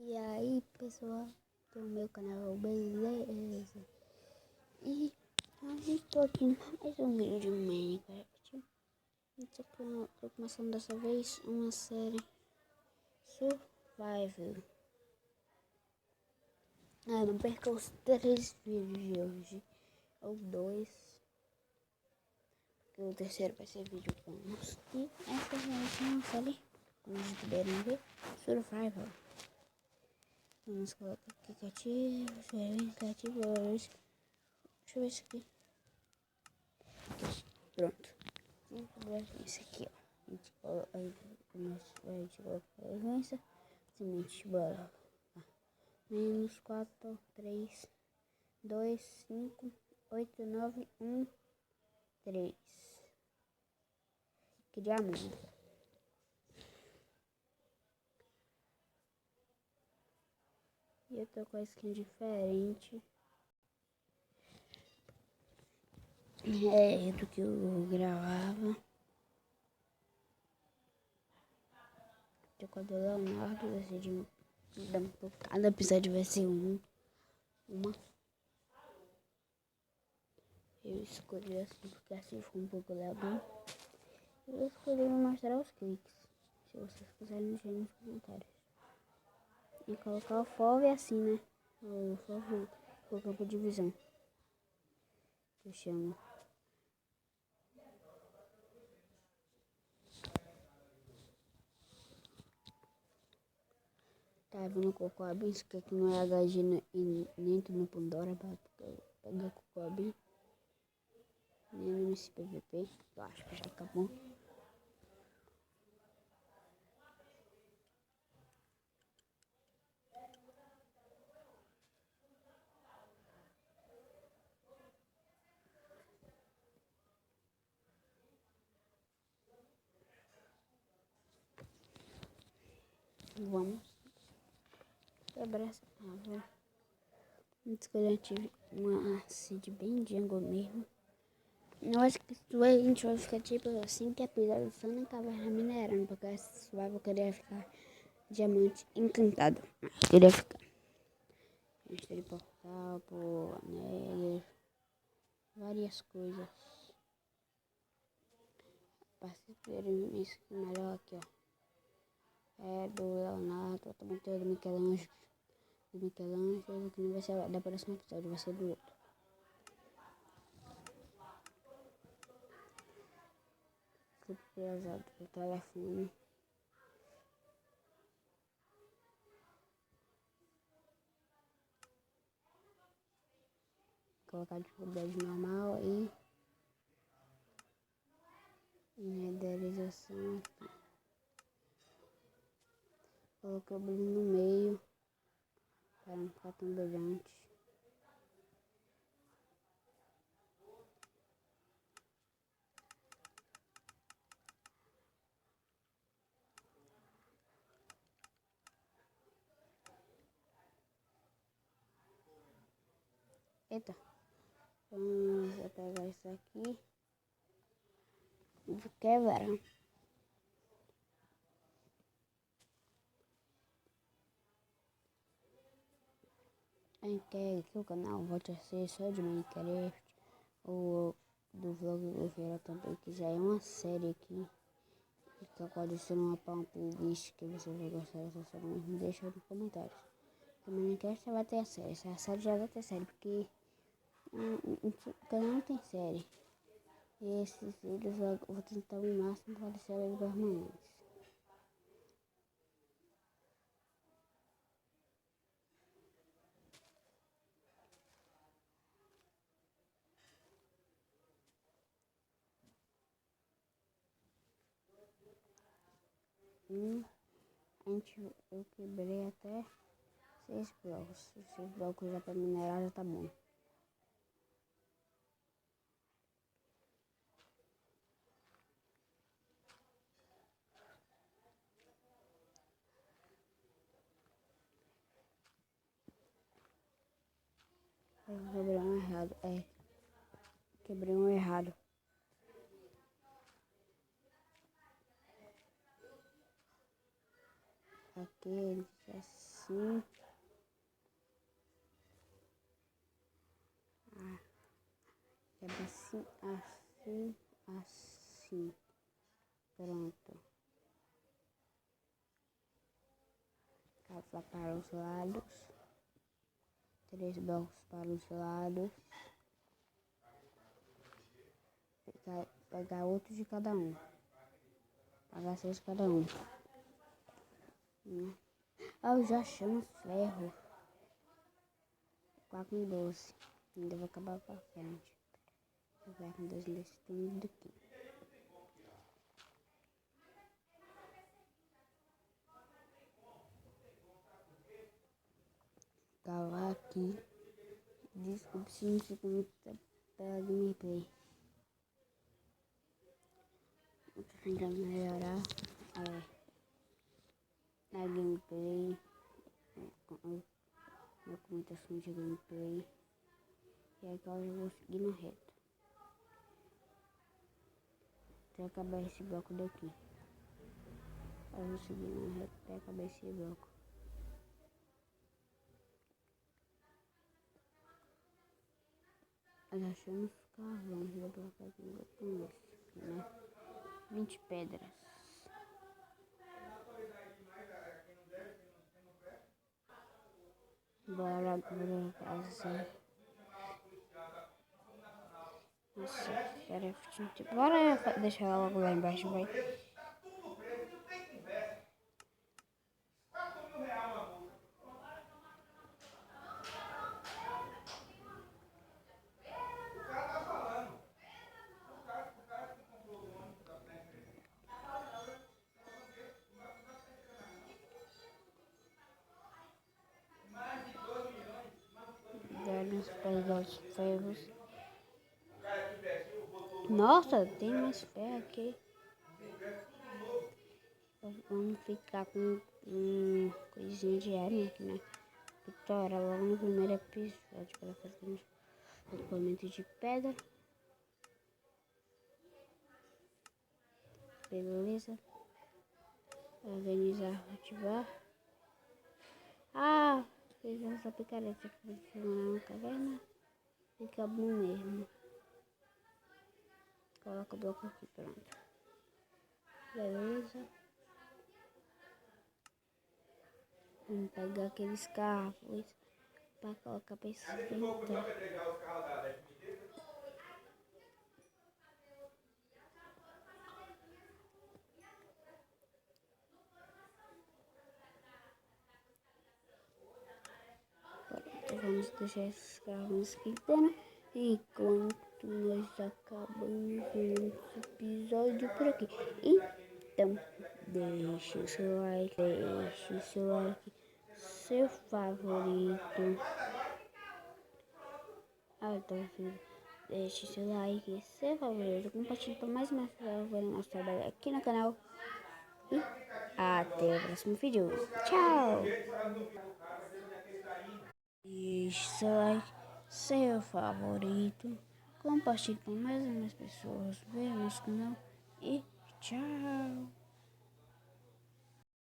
E aí, pessoal do meu canal, beleza? E aí, tô aqui em mais um vídeo de Minecraft. E tô começando dessa vez uma série Survival. Não perca os 3 vídeos de hoje, ou 2, porque o terceiro vai ser vídeo bônus. E essa vai ser uma série, como vocês puderem ver, Survival. Vamos colocar aqui cativo, cativo, deixa eu ver isso aqui. Pronto. Isso aqui, ó. A gente coloca a doença. Semente, bora. Menos 4, 3, 2, 5, 8, 9, 1, 3. Criamos. E eu tô com a skin diferente. Do que eu gravava. Tô com a do Leonardo, decidi dar um pouco. Cada episódio vai ser uma. Eu escolhi assim porque assim ficou um pouco legal. Eu escolhi mostrar os cliques. Se vocês quiserem deixar nos comentários. E colocar o FOV assim, né? O FOV, o campo de visão. Que eu chamo. Tá vendo o Cocoabin? Isso aqui não é HG e nem no Pandora, porque eu peguei o Cocoabin. Nem nesse PVP. Eu acho que já acabou. Vamos quebrar essa árvore. Escolher uma seed bem jungle mesmo. Eu acho que a gente vai ficar tipo assim que episódio só na caverna minerando, porque essa eu queria ficar diamante encantado. Eu queria ficar. Mistério portal, por Nether, várias coisas. Para vocês verem isso melhor aqui, ó. É do Leonardo, também tem o do Michelangelo. Do Michelangelo, que não vai ser da próxima episódio, vai ser do outro. Fui pesado do telefone. Colocar dificuldade normal e renderização. Coloquei o brilho no meio para não ficar tão brilhante. Eita, vamos pegar isso aqui e quebrar. Quem quer que o canal volte a ser só de Minecraft ou do vlog do Feira também, que já é uma série aqui, que pode ser uma playlist que você vai gostar dessa série, mas me deixa nos comentários. Que Minecraft vai ter a série, essa série já vai ter série, porque o canal não tem série. E esses vídeos eu vou tentar o máximo para deixar eles permanentes. Eu quebrei até 6 blocos. 6 blocos já para minerar já tá bom. Eu quebrei um errado. Quebrei um errado. Aqui, assim. Quebra assim, assim, assim. Pronto. Cava para os lados. 3 blocos para os lados. Pegar outro de cada um. Pagar 6 de cada um. Eu já chamo ferro. 4 com 12. Ainda vou acabar pra frente. Eu vou com 2 nesse turno daqui. Cavar aqui. Desculpe se não fica muito pela gameplay. Eu tô tentando melhorar a gameplay. Na comentação de gameplay. E agora eu vou seguir na reta. Até acabar esse bloco daqui. Eu vou seguir na reta até acabar esse bloco. Nós achamos carvão, já vou fazer com isso, né? 20 pedras. Bora fazer. Nossa, bora deixar ela logo lá embaixo, vai. Vamos pegar os ferros. Nossa, tem mais ferro aqui. Vamos ficar com coisinha de arma aqui, né? Vitória, logo no primeiro episódio, para fazer equipamento de pedra. Beleza. Organizar, ativar. Ah, fiz essa picareta aqui de filmar uma caverna. Fica bom mesmo. Coloca o bloco aqui, pronto. Beleza. Vamos pegar aqueles carros para colocar para esquentar. Então vamos deixar esses carros esquentando enquanto nós acabamos esse episódio por aqui. Então, deixe o seu like, seu favorito. Deixe seu like, seu favorito, compartilhe para mais pessoas verem nosso trabalho aqui no canal. E até o próximo vídeo. Tchau! Deixe seu like, seu favorito, compartilhe para mais pessoas verem nosso canal. E tchau!